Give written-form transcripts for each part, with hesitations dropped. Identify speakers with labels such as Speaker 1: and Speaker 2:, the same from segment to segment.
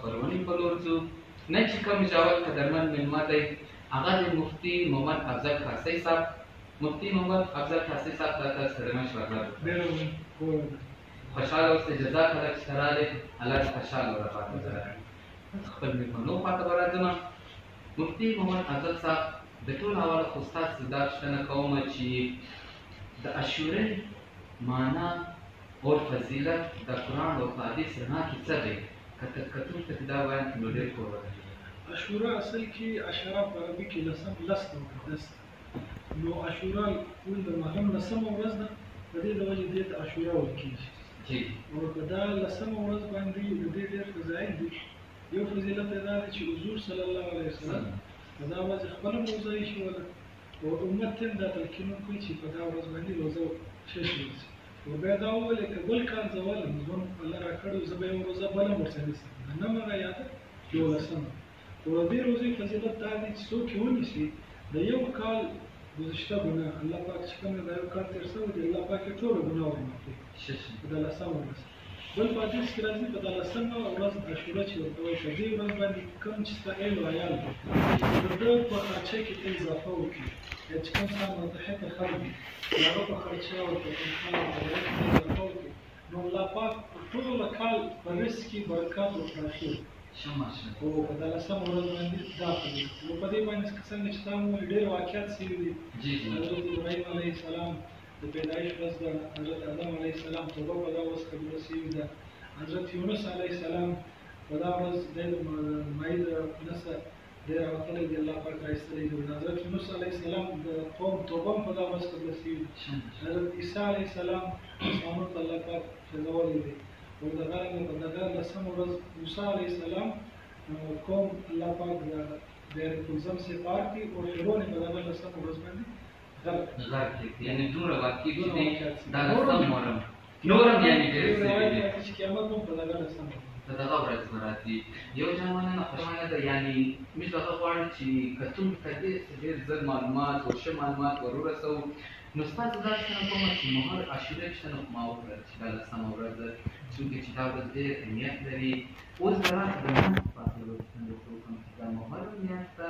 Speaker 1: خپرونې په لور ځو. نن چې کوم ژور قدرمن مېلمه دی هغه د مفتي محمد افضل کاسې صاحب. مفتي محمد افضل کاسې صاحب ته تاسو سره مشوره خوشحاله اوسئ. جزاک الله چې راغلئ. الله دې خوشحاله او رفاقت سره خپل مېلمنو خواته به راځم. مفتي محمد افضل صاحب د ټولو اول خو ستاسو دا پوښتنه کوم چې د عاشورې معنا او فضیلت د قرآن او حدیث رڼا کې څه دی؟ که کتونکو ته دا وایي نو ډېر ښه وایي.
Speaker 2: عاشورا اصل کې عشره په عربي کې لسم لس ته مقدس نو عاشورا ټول د محرم لسمه ورځ ده. د دې د وجې دې ته عاشورا ویل کېږي. او په دا لسمه ورځ باندې د دې ډېر فضایل دي. یو فضیلت یې دا دی چې حضور صلی الله علیه وسلم په دا ورځ خپله روژه ایښوله او امت ته هم دا تلقین وکړي چې په دا ورځ باندې روژه شش ورځې. او بیا دا وویل که بل کال زه ولم ژوند الله راکړی زه به یو روژه بله هم ورسره نیسم. نه مغه یاده یولسمه. او د دې روژې فضیلت دا دی چې څوک یې ونیسي د یو کال گذشته ګناه الله پاک چې کوم دا یو کال تېر شوی دی الله پاک یې ټوله ګناه ورمعافوي په دا لسمه ورځ. بل په حدیث کې راځي په دا لسمه ورځ عاشوره چې ورته وایي په دې ورځ باندې کوم چې ستا ایل او عیال دی د ده په خرچه کې ته اضافه وکړي یا چې کوم ستا متحقه خلک دي د هغه په خرچه او په تنخواه او په هغه کې اضافه وکړي نو الله پاک په ټوله کال په رزق کې برکات ورته اخلي. او په دا لسمه ورځ باندې دا کوي. نو په دې باندې څنګه چې تا وویل ډېر واقعات شوي دي. حضرت ابراهیم علیه السلام د پیدایش ورځ ده. حضرت آدم علیه السلام توبه په دا ورځ قبوله شوې ده. حضرت یونس علیه السلام په دا ورځ د مایع د نسه دی راوتلی دی الله پاک رایستلی دی. حضرت یونس علیه السلام د قوم توبه هم په دا ورځ قبوله شوې ده. حضرت عیسی علیه السلام اسمانو ته الله پاک خېژولی دی. او دغه په دغه لسمه ورځ موسی علیه السلام قوم الله پاک د کلزم سپار کړي او فرعون په دغه لسمه ورځ باندې غرق کړي.
Speaker 1: یعنې دومره واقع چې دی دا لسم محرم نور هم یعنې ډېر شوي دي
Speaker 2: چې قیامت هم په دغه لسمه
Speaker 1: په دغه ورځ به راځي. یو جان مننه خپرونه ده. یعنې موږ دغه غواړو چې کتونکو ته ډېر زر معلومات او ښه معلومات ور ورسوو. نو ستاسو دا پوښتنه کومه چې مهر عاشورې پوښتنه خو ما وکړه چې دا لسمه ورځ ده څومره چې دا ورځ ډېر اهمیت لري. اوس به راته د مهر په هکله به پوښتنه درته وکړم چې دا مهر میاشت ته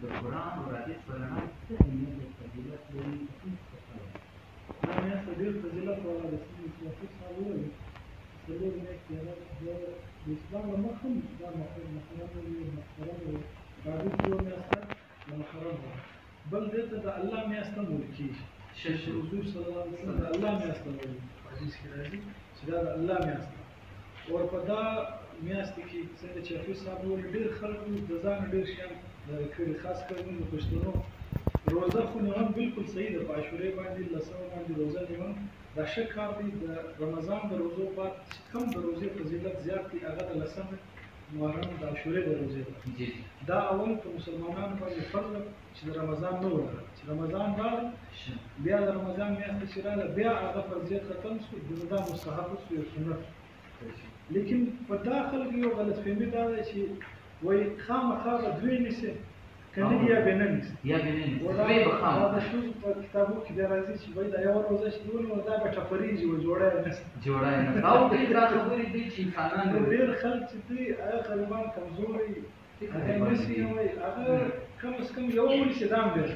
Speaker 1: د قرآن او حدیث په رڼا کې څه اهمیت او فضیلت لري؟
Speaker 2: دا میاشت ډېر فضیلت والا ده. مفتي صاحب وویل څلور میاشتې هغه د اسلام له مخه هم دا محرم وي محترم وي. د حدیث یو میاشت ده محرم ده. بل دې ته د الله میاشت هم ویل کېږي. حضور صلی الله علیه وسلم د الله میاشت ته وایي. حدیث کې راځي چې دا د الله میاشت ده. او په دا میاشت کې څنګه چې حفیظ صاحب وویل ډېر خلکو د ځان ډېر شیان لرې کړي خاص کر موږ د پښتنو روزه خو نیول بالکل صحیح ده. په عاشورې باندې لسمه باندې روزه نیول دا ښه کار دی. د رمضان د روزو بعد چې کوم د روزې فضیلت زیات دی هغه د لسمه محرم د عاشورې د روزې ده. دا اول په مسلمانانو باندې فرض ده چې د رمضان نه وراله چې رمضان راغی بیا د رمضان میاشت چې راغله بیا هغه فرضیت ختم شو دا مستحب شو یو سنت. لیکن په دا خلکو یو غلطفهمي دا ده چې وایي خامخا به دوی نیسي که نه یا به نه نیسي. دا د ښځو په کتابو کې بیا راځي چې وایي دا یوه روژه چې ونیول دا به ټپرېږي و جوړه یې نشته. ډېر خلک چې دوی هغه غریبان کمزوري هغه نیسي نه وایي هغه کم از کم یوه ونیسي دا هم ډېر.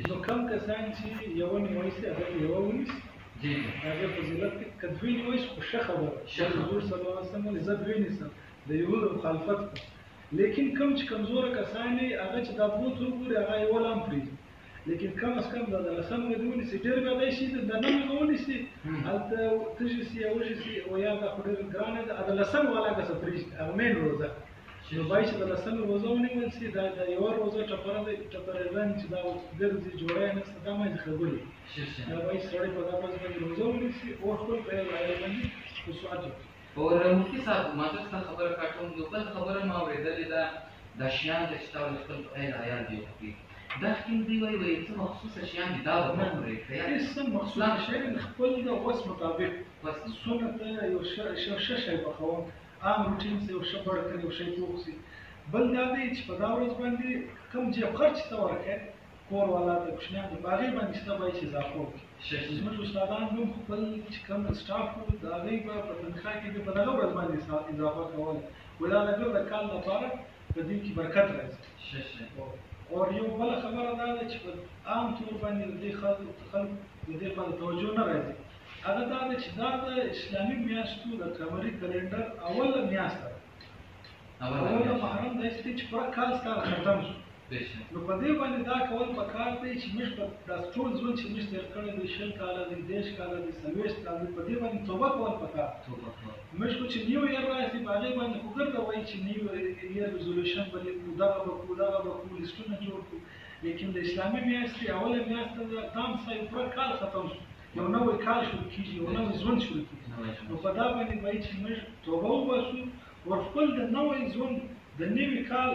Speaker 2: نو کم کسان چې یوه نیویسي هغه یوه ونیسي هغه فضیلت دی. که دوی نیویسي خو ښه خبره. حضور صلی الله علیه وسلم زه دوی نیسم د یهودو مخالفت کوم. لیکن کم چې کمزوره کسان دي هغه چې دا بوت وګوري هغه یې ول هم پرېږدي. لیکن کم از کم دا د لسمه ورځې ونیسي ډېر به دی شي د نهمې ونیسي هلته تږي سي یا وږي سي او یا دا خو ډېره ګرانه ده د لسمه والا کسه پرېږدي هغه مین روزه نو باید چې د لسمې روزه ونیول سي دا د یوه روزه ټپرېدن چې دا ګرځي جوړه یې نشته دا باید خبرې دا باید سړی په دا ورځ باندې روزه ونیسي او خپل په یو عیال باندې خصوصات وکړي.
Speaker 1: اور مفتي صاحب ما درته خبره کاټوم یو بل خبره ما اورېدلې ده دا شیان چې تا ولې خپل عیال عیال دی وکړي دا حکیم دوی وایي څه مخصوصه شیان دي دا ونه خورئ
Speaker 2: هېڅ مخصوصه شی خپل د وس مطابق سنت یو ښه شی پخوم عام روټین سي یو ښه بړکن یو شی پوخ سي. بل دا دی چې په دا ورځ باندې کوم جیب خرچ ته ورکړې کور والا د کوچنیانو په هغې باندې چې ته باید چې اضافه وکړي. زموږ استادان هم خپل چې کوم سټاف وو د هغوی به په تنخواه کې به په دغه ورځ باندې اضافه کوله. ودا د بیا د کال لپاره په دې کې برکت راځي. او یو بله خبره دا ده چې په عام طور باندې د دې خلکو د دې خوا توجه نه راځي، هغه دا ده چې دا د اسلامي میاشتو د قمري کلنډر اوله میاشت ده. اوله محرم داسې دی چې پوره کال ستا ختم شو. نو په دې باندې دا کول پکار دی چې موږ دا ټول ژوند چې موږ تېر کړی دی 20 کاله دی 30 کاله دی 40 کاله دی، په دې باندې توبه کول پکار. موږ خو چې نیو اییر راشي په هغې باندې خو ګرده وایي چې نیو اییر ریزولوشن به لیکو، دغه به کړو دغه به کړو، لیسټونه جوړ کړو. لیکن د اسلامي میاشتې اوله میاشت ده دا هم ستاسو پوره کال ختم شو، یو نوی کال شروع کېږي، یو نوی ژوند شروع کېږي. نو په دا باندې وایي چې موږ توبه وباسو، ورخپل د نوی ژوند د نوي کال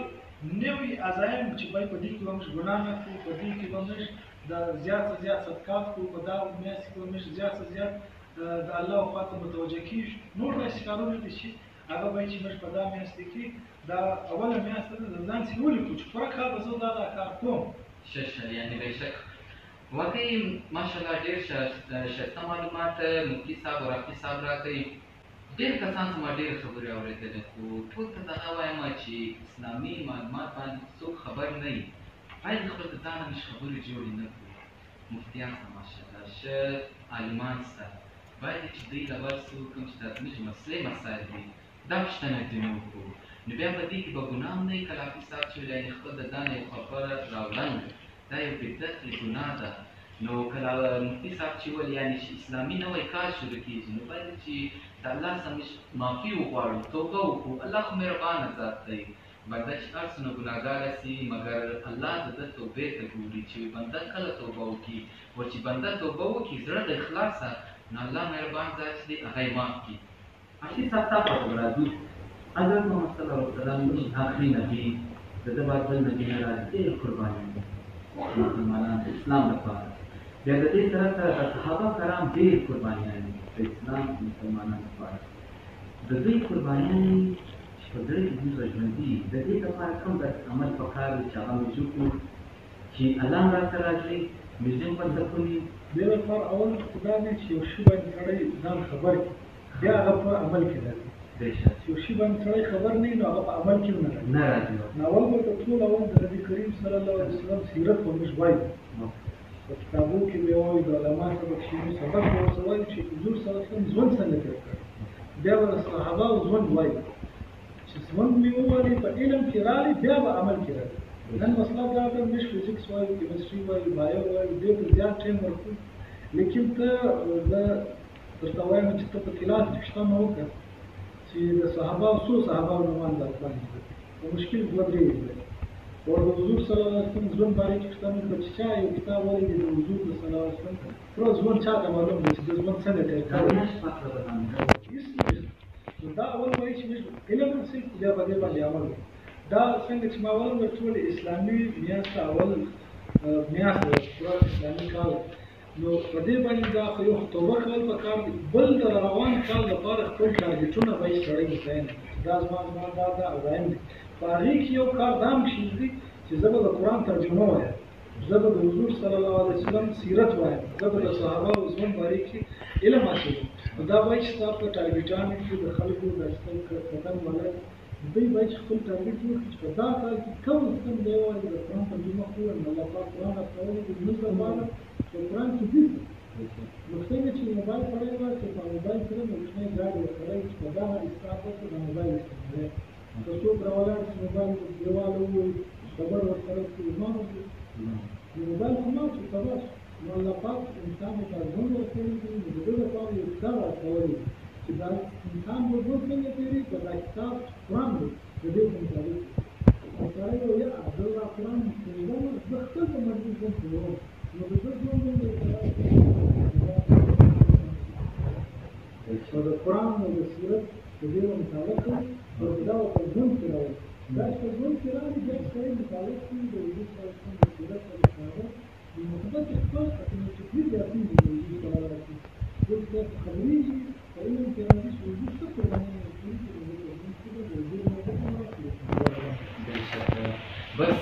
Speaker 2: نوی عزایم چې باید په دې کې به موږ ګناه نه کړو، په دې کې به موږ د زیات څه زیات صدقات کړو، په دا میاشت کې به موږ زیات څه زیات د الله خوا ته متوجه کېږو. نور داسې کارونه دي چې هغه باید چې موږ په دا میاشت کې دا اوله میاشت ده د ځان څخه ولیکو چې پوره کال به زه دا کار کوم.
Speaker 1: یعنې بېشک واقعي ماشاءالله ډېر ښایسته معلومات مفتي صاحب او رفیع صاحب راکوي. ډېر کسان څه ما ډېرې خبرې اورېدلې، خو ټول ته دغه وایم چې اسلامي معلومات باندې څوک خبر نه وي، باید خپل د ځانه موږ خبرې جوړې نه کړو. مفتیان سته ماشاءالله، ښه عالمان سته، باید چې دوی له ورسو کوم چې دا زموږ مسلې مسایل دي دا پوښتنه ځینې وکړو. نو بیا په دې کې به ګناه هم نه وي. که حافظ صاحب چې ویل یعنې خپل د ځانه یو خبره راوړل دا یو بدعت ګناه ده. نو کله مفتي صاحب چې ویل یعنې چې اسلامي نوی کال شروع کېږي، نو باید چې د الله څخه موږ معافي وغواړو، توبه وکړو. الله خو مهربانه ذات دی، بنده چې هر څه نه ګناهګاره سي، مګر الله د ده توبې ته ګوري چې بنده کله توبه وکړي. او چې بنده توبه وکړي زړه د اخلاصه، نو الله مهربان ذات چې دی هغه یې معاف کړي. حافظ صاحب تا پته راځو حضرت محمد صلی الله علیه وسلم آخري نبي، د ده بعد بل نبي نه راځي، ډېر قرباني مسلمانان د اسلام لپاره. بیا د دې سره سره د صحابه کرام ډېر قربانیان دي د اسلام مسلمانانو لپاره. د دوی قربانیانې چې په زړه کې دوی ژوندي، د دې لپاره کوم داسې عمل پکار دی چې هغه موږ وکړو چې الله هم راته راځي موږ هم بنده کړي.
Speaker 2: دې لپاره اول خو دا دی چې یو شي باندې سړی ځان خبر کړي، بیا هغه په عمل کې راځي. یو شي باندې سړی خبر نه وي نو هغه په عمل کې نه راځي. نو اول به تر ټولو اول د نبي کریم صلی الله علیه وسلم سیرت به موږ وایو، په کتابو کې به وایو، د علما سبق شي سبق به ورته وایو چې حضور صلی الله علیه وسلم ژوند څنګه تېر کړی. بیا به د صحابهو ژوند وایو چې ژوند مې ووایي، په علم کې راغلی بیا به عمل کې راځي. نن مسله دا ده موږ فزیکس وایو، کیمستري وایو، بایو وایو، دې ته زیات ټایم ورکوو. لیکن ته زه درته وایم چې ته په کلاس کې پوښتنه وکړه چې د صحابهو څو صحابهو نومان در باندې دي، په مشکل 2-3 دي. او د حضور صلی الله علیه وسلم ژوند باره کې پوښتنه وکړه چې چا یو کتاب ولیدی د حضور صلی الله علیه وسلم پوره ژوند چاته معلوم دی چې د ژوند څنګه تېر کړی. نو دا اول وایي چې موږ علم حاصل کړو، بیا په دې باندې عمل وکړو. دا څنګه چې ما اول درته وویل اسلامي میاشت اول میاشت ده پوره اسلامي کال، نو په دې باندې دا خو یو توبه کول پکار دي. بل د روان کال لپاره خپل ټارګېټونه باید سړی متعین کړي. دا زما دا عزایم دي. په هغې کې یو کار دا هم شي دی چې زه به د قرآن ترجمه وایم، زه به د حضور صلی الله علیه وسلم سیرت وایم، زه به د صحابهو ژوند باره کې علم حاصلوم. نو دا باید چې ستا په ټارګېټانو کې د خلکو د خپل قدم ولر دوی باید خپل ټارګېټ وکړي چې په دا کال کې کم از کم دی وایي د قرآن ترجمه خو وایم، الله پاک قرآن راکولی دی زموږ لپاره په قرآن کې دي. نو څنګه چې موبایل سړی وایي چې په موبایل سره د کوچنۍ ګاډي ورسړی چې په دغه اسراف وکړي د موبایل استعمال که څوک راولاړ چې موبایل دیواله ووایي خبر ورسره کړي ما وکړي د موبایل خو ما چې تباه شو. نو الله پاک انسان ته ژوند ورکړی دی، نو د ده لپاره یو کتاب ورکولی چې دا انسان به ژوند څنګه تېرېږي، په دا کتاب قرآن دی د دې په مطابق. او سړی وایي یا زه دا قرآن تېرېدم زه خپل په مرګي ژوند تېروم، نو د ده ژوند نو د قرآن او د سیرت د دې مطابق او دا په ژوند کې راوړي. دا چې ژوند کې راغلي بیا سړی مطابق کړي د حضور صلی الله علیه وسلم د سیرت او د صحابه د محبت خپل اتموسفیر زیاتېږي د حضور صلی الله علیه وسلم. اوس بیا په خبرېږي په علم کې راځي چې حضور څه قربانۍ ورکوي چې د حضور محبت
Speaker 1: بس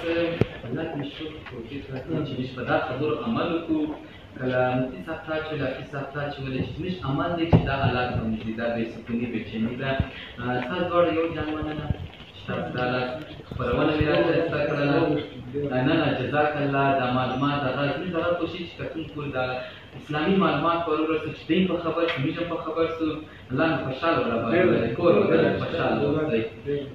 Speaker 1: الله دې شکر کوشش وکړي چې موږ په دا خبرو عمل وکړو. کله مفتي صاحب تا چې حافظ صاحب تا چې ویلې چې زموږ عمل دی چې دا حالات به موږ دا بېسکوني بېچیني ده. ستا دواړه یو جان مننه. تعالی خپرونه مې راته زده کړله. نه جزاک الله. دا معلومات هغه زموږ دغه کوشش چې کتونکو دا اسلامي معلومات ور ورسو چې دوی په خبر شو، موږ هم په خبر شو. الله مو خوشحاله وراباندې کور وګړي خوشحاله اوسئ.